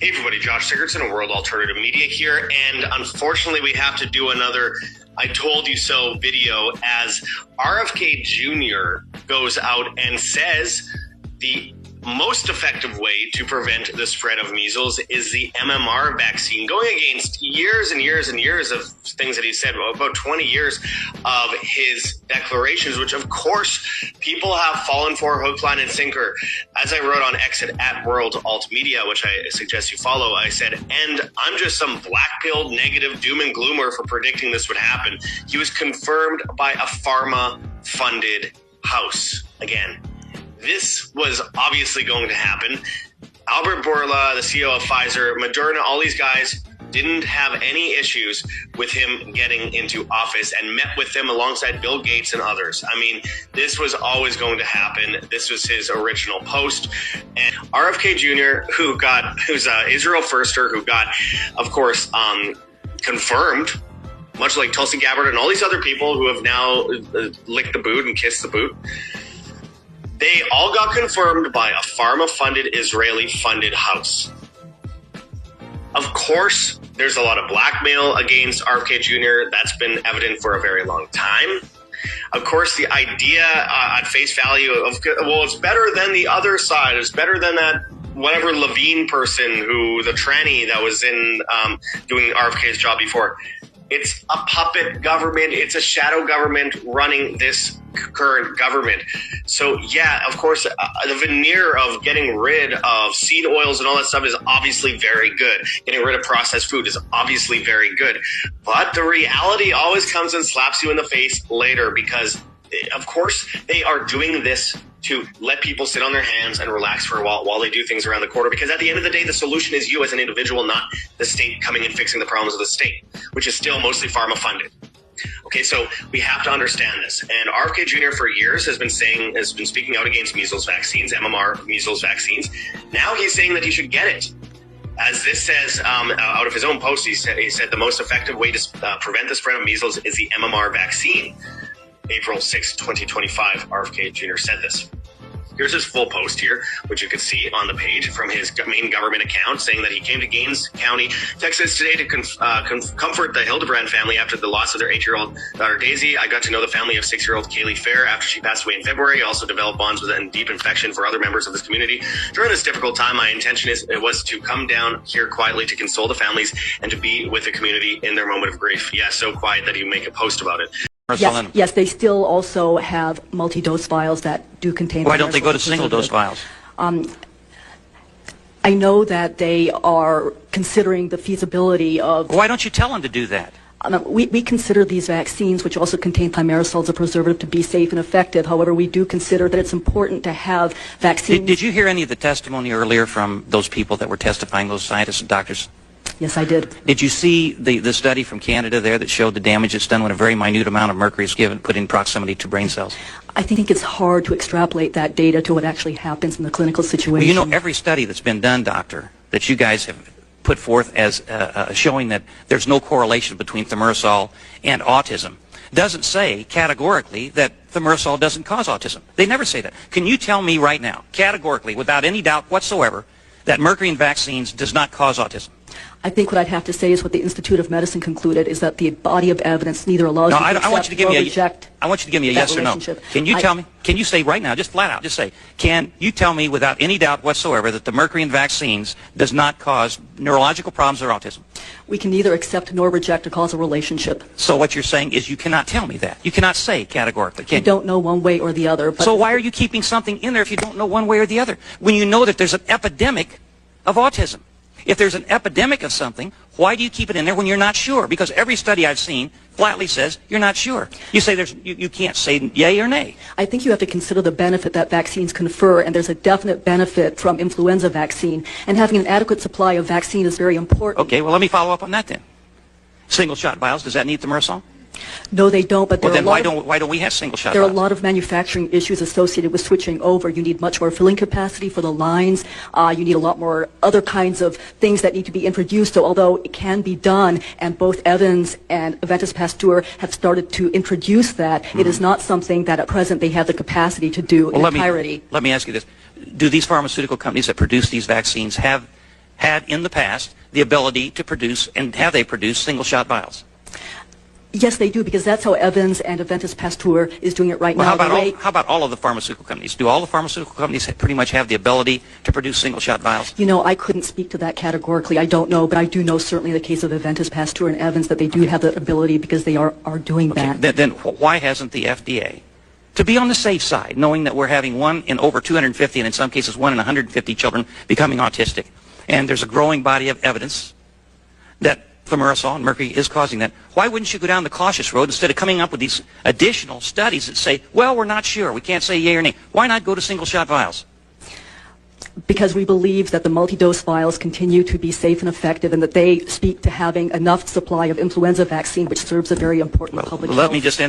Hey everybody, Josh Sigurdson of World Alternative Media here, and unfortunately we have to do another I told you so video as RFK Jr. goes out and says the most effective way to prevent the spread of measles is the MMR vaccine, going against years and years and years of things that he said, about 20 years of his declarations, which of course people have fallen for hook, line, and sinker. As I wrote on X at World Alt Media, which I suggest you follow, I said, and I'm just some black-pilled negative doom and gloomer for predicting this would happen. He was confirmed by a pharma-funded house. Again, this was obviously going to happen. Albert Bourla, the CEO of Pfizer, Moderna, all these guys didn't have any issues with him getting into office and met with them alongside Bill Gates and others. I mean, this was always going to happen. This was his original post. And RFK Jr., who's Israel firster, who got, of course, confirmed, much like Tulsi Gabbard and all these other people who have now licked the boot and kissed the boot. They all got confirmed by a pharma-funded, Israeli-funded house. Of course, there's a lot of blackmail against RFK Jr. That's been evident for a very long time. Of course, the idea at face value of, well, it's better than the other side. It's better than that whatever Levine person the tranny that was in doing RFK's job before. It's a puppet government. It's a shadow government running this current government. So yeah, of course, the veneer of getting rid of seed oils and all that stuff is obviously very good. Getting rid of processed food is obviously very good. But the reality always comes and slaps you in the face later because, of course, they are doing this to let people sit on their hands and relax for a while they do things around the corner. Because at the end of the day, the solution is you as an individual, not the state coming and fixing the problems of the state, which is still mostly pharma funded. Okay, so we have to understand this. And RFK Jr. for years has been speaking out against measles vaccines, MMR measles vaccines. Now he's saying that he should get it. As this says out of his own post, he said the most effective way to prevent the spread of measles is the MMR vaccine. April 6, 2025, RFK Jr. said this. Here's his full post here, which you can see on the page from his main government account, saying that he came to Gaines County, Texas today to comfort the Hildebrand family after the loss of their 8-year-old daughter, Daisy. I got to know the family of 6-year-old Kaylee Fair after she passed away in February. I also developed bonds with and deep affection for other members of this community. During this difficult time, my intention was to come down here quietly to console the families and to be with the community in their moment of grief. Yeah, so quiet that you make a post about it. Yes, they still also have multi-dose vials that do contain... Why don't they go to single-dose vials? I know that they are considering the feasibility of... Why don't you tell them to do that? We consider these vaccines, which also contain thimerosal as a preservative, to be safe and effective. However, we do consider that it's important to have vaccines... Did you hear any of the testimony earlier from those people that were testifying, those scientists and doctors? Yes, I did. Did you see the study from Canada there that showed the damage that's done when a very minute amount of mercury is put in proximity to brain cells? I think it's hard to extrapolate that data to what actually happens in the clinical situation. Well, you know, every study that's been done, doctor, that you guys have put forth as showing that there's no correlation between thimerosal and autism doesn't say categorically that thimerosal doesn't cause autism. They never say that. Can you tell me right now, categorically, without any doubt whatsoever, that mercury in vaccines does not cause autism? I think what I'd have to say is what the Institute of Medicine concluded is that the body of evidence neither allows you to accept or reject. I want you to give me a yes or no. Can you tell me, can you say right now, just flat out, just say, can you tell me without any doubt whatsoever that the mercury in vaccines does not cause neurological problems or autism? We can neither accept nor reject a causal relationship. So what you're saying is you cannot tell me that. You cannot say categorically, can you? I don't know one way or the other. But so why are you keeping something in there if you don't know one way or the other? When you know that there's an epidemic of autism. If there's an epidemic of something, why do you keep it in there when you're not sure? Because every study I've seen flatly says you're not sure. You say you can't say yay or nay. I think you have to consider the benefit that vaccines confer, and there's a definite benefit from influenza vaccine. And having an adequate supply of vaccine is very important. Okay, well, let me follow up on that then. Single-shot vials, does that need thimerosal? No, they don't. But well, then why don't we have single-shot There vials? are a lot of manufacturing issues associated with switching over. You need much more filling capacity for the lines. You need a lot more other kinds of things that need to be introduced. So although it can be done, and both Evans and Aventis Pasteur have started to introduce that, it is not something that at present they have the capacity to do in entirety. Let me ask you this. Do these pharmaceutical companies that produce these vaccines have had in the past the ability to produce, and have they produced single-shot vials? Yes, they do, because that's how Evans and Aventis Pasteur is doing it right now. How about all of the pharmaceutical companies? Do all the pharmaceutical companies pretty much have the ability to produce single-shot vials? You know, I couldn't speak to that categorically. I don't know, but I do know certainly the case of Aventis Pasteur and Evans that they do have the ability because they are doing that. Then why hasn't the FDA, to be on the safe side, knowing that we're having 1 in over 250 and in some cases 1 in 150 children becoming autistic, and there's a growing body of evidence that thimerosal and mercury is causing that, why wouldn't you go down the cautious road instead of coming up with these additional studies that say, well, we're not sure, we can't say yay or nay? Why not go to single-shot vials? Because we believe that the multi-dose vials continue to be safe and effective, and that they speak to having enough supply of influenza vaccine, which serves a very important public health. Let me just end